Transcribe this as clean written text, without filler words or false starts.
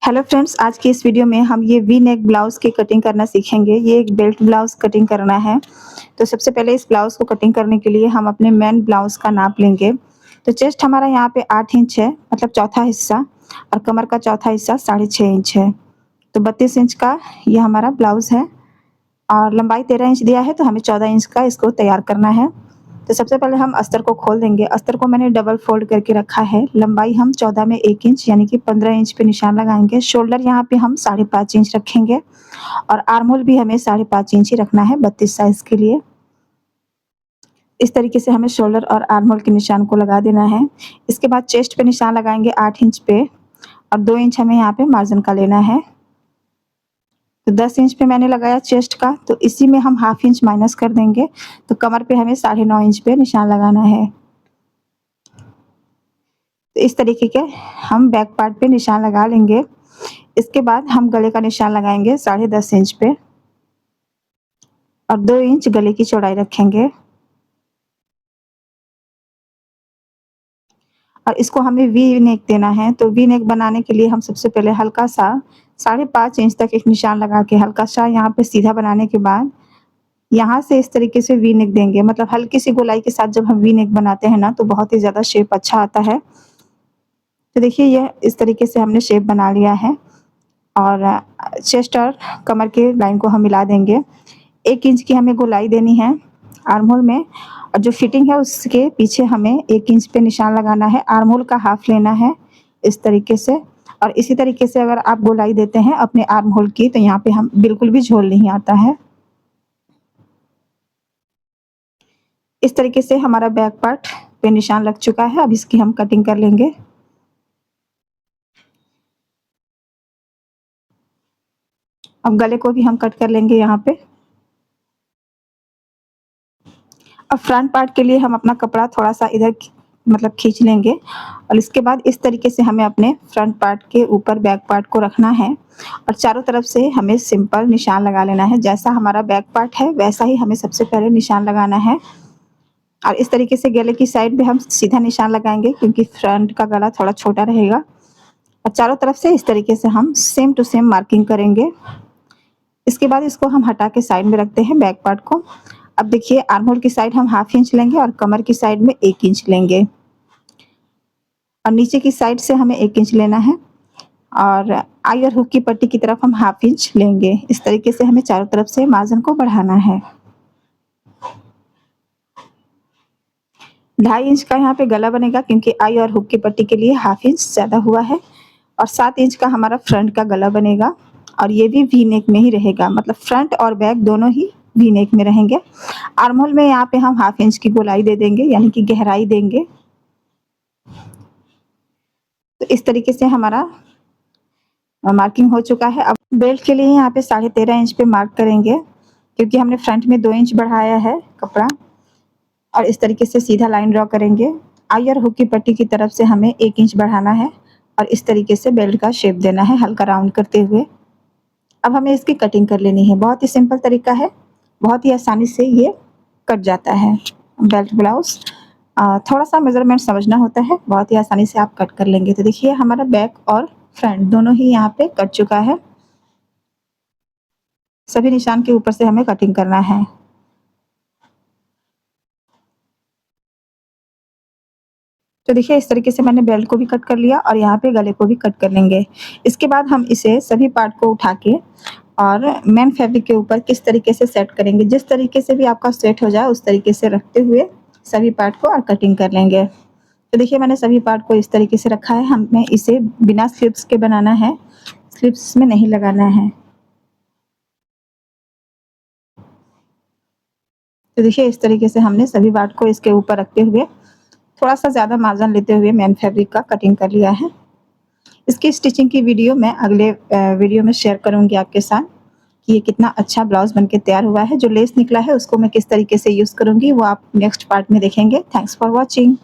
Hello friends, आज की इस वीडियो में हम ये वी नेक ब्लाउज़ की कटिंग करना सीखेंगे। ये एक बेल्ट ब्लाउज़ कटिंग करना है। तो सबसे पहले इस ब्लाउज़ को कटिंग करने के लिए हम अपने मेन ब्लाउज़ का नाप लेंगे। तो चेस्ट हमारा यहाँ पे 8 इंच है, मतलब चौथा हिस्सा, और कमर का चौथा हिस्सा 6.5 इंच है। तो 32 इंच का ये हमारा ब्लाउज़ है और लंबाई 13 इंच दिया है, तो हमें 14 इंच का इसको तैयार करना है। तो सबसे पहले हम अस्तर को खोल देंगे। अस्तर को मैंने डबल फोल्ड करके रखा है। लंबाई हम 14 में 1 इंच यानी कि 15 इंच पे निशान लगाएँगे। शोल्डर यहाँ पे हम 5.5 इंच रखेंगे और आर्म होल भी हमें 5.5 इंच ही रखना है 32 साइज़ के लिए। इस तरीके से हमें शोल्डर और आर्म होल के निशान को लगा देना है। इसके बाद चेस्ट पे निशान लगाएँगे 8 इंच पे और 2 इंच हमें यहाँ पे मार्जिन का लेना है। तो 10 इंच पे मैंने लगाया चेस्ट का, तो इसी में हम हाफ इंच माइनस कर देंगे। तो कमर पे हमें 9.5 इंच पे निशान लगाना है। तो इस तरीके के हम बैक पार्ट पे निशान लगा लेंगे। इसके बाद हम गले का निशान लगाएँगे 10.5 इंच पे और 2 इंच गले की चौड़ाई रखेंगे। और इसको हमें वी नेक देना है, तो वी नेक बनाने के लिए हम सबसे पहले हल्का-सा 5.5 इंच तक एक निशान लगा के हल्का-सा यहाँ पे सीधा बनाने के बाद यहाँ से इस तरीके से वी नेक देंगे। मतलब हल्की-सी गोलाई के साथ जब हम वी नेक बनाते हैं ना, तो बहुत ही ज़्यादा शेप अच्छा आता है। तो देखिए, यह इस तरीके से हमने शेप बना लिया है और चेस्ट और कमर के लाइन को हम मिला देंगे। 1 इंच की हमें गोलाई देनी है आर्म होल में और जो फिटिंग है उसके पीछे हमें 1 इंच पे निशान लगाना है। आर्म होल का हाफ लेना है इस तरीके से, और इसी तरीके से अगर आप गोलाई देते हैं अपने आर्म होल की, तो यहाँ पे हम बिल्कुल भी झोल नहीं आता है। इस तरीके से हमारा बैक पार्ट पे निशान लग चुका है। अब इसकी हम कटिंग कर लेंगे। अब गले को भी हम कट कर लेंगे यहाँ पे। अब फ्रंट पार्ट के लिए हम अपना कपड़ा थोड़ा-सा इधर मतलब खींच लेंगे और इसके बाद इस तरीके से हमें अपने फ्रंट पार्ट के ऊपर बैक पार्ट को रखना है और चारों तरफ से हमें सिंपल निशान लगा लेना है। जैसा हमारा बैक पार्ट है वैसा ही हमें सबसे पहले निशान लगाना है और इस तरीके से गले की साइड पे हम सीधा निशान लगाएँगे, क्योंकि फ्रंट का गला थोड़ा छोटा रहेगा, और चारों तरफ से इस तरीके से हम सेम टू सेम मार्किंग करेंगे। इसके बाद इसको हम हटा के साइड में रखते हैं बैक पार्ट को। अब देखिए, आर्म होल की साइड हम हाफ इंच लेंगे और कमर की साइड में 1 इंच लेंगे और नीचे की साइड से हमें 1 इंच लेना है और आई और हुक की पट्टी की तरफ हम हाफ इंच लेंगे। इस तरीके से हमें चारों तरफ से मार्जिन को बढ़ाना है। 2.5 इंच का यहाँ पे गला बनेगा, क्योंकि आई और हुक की पट्टी के लिए हाफ इंच ज़्यादा हुआ है, और 7 इंच का हमारा फ्रंट का गला बनेगा और ये भी वी नेक में ही रहेगा। मतलब फ्रंट और बैक दोनों ही वी नेक में रहेंगे। आर्म होल में यहाँ पे हम हाफ इंच की गोलाई दे देंगे, यानी कि गहराई देंगे। तो इस तरीके से हमारा मार्किंग हो चुका है। अब बेल्ट के लिए यहाँ पे 13.5 इंच पे मार्क करेंगे, क्योंकि हमने फ्रंट में 2 इंच बढ़ाया है कपड़ा, और इस तरीके से सीधा लाइन ड्रॉ करेंगे। आई और हुक की पट्टी की तरफ से हमें 1 इंच बढ़ाना है और इस तरीके से बेल्ट का शेप देना है, हल्का राउंड करते हुए। अब हमें इसकी कटिंग कर लेनी है। बहुत ही सिंपल तरीका है, बहुत ही आसानी से ये कट जाता है बेल्ट ब्लाउज़। थोड़ा-सा मेज़रमेंट समझना होता है, बहुत ही आसानी से आप कट कर लेंगे। तो देखिए, हमारा बैक और फ्रंट दोनों ही यहाँ पे कट चुका है। सभी निशान के ऊपर से हमें कटिंग करना है। तो देखिए, इस तरीके से मैंने बेल्ट को भी कट कर लिया और यहाँ पे गले को भी कट कर लेंगे। इसके बाद हम इसे सभी पार्ट को उठा के और मेन फैब्रिक के ऊपर किस तरीके से सेट करेंगे, जिस तरीके से भी आपका सेट हो जाए उस तरीके से रखते हुए सभी पार्ट को और कटिंग कर लेंगे। तो देखिए, मैंने सभी पार्ट को इस तरीके से रखा है। हमें इसे बिना स्लिप्स के बनाना है, स्लिप्स में नहीं लगाना है। तो देखिए, इस तरीके से हमने सभी पार्ट को इसके ऊपर रखते हुए थोड़ा-सा ज़्यादा मार्जिन लेते हुए मेन फैब्रिक का कटिंग कर लिया है। इसकी स्टिचिंग की वीडियो मैं अगले वीडियो में शेयर करूँगी आपके साथ कि ये कितना अच्छा ब्लाउज़ बनके तैयार हुआ है। जो लेस निकला है उसको मैं किस तरीके से यूज़ करूँगी वो आप नेक्स्ट पार्ट में देखेंगे। Thanks for watching.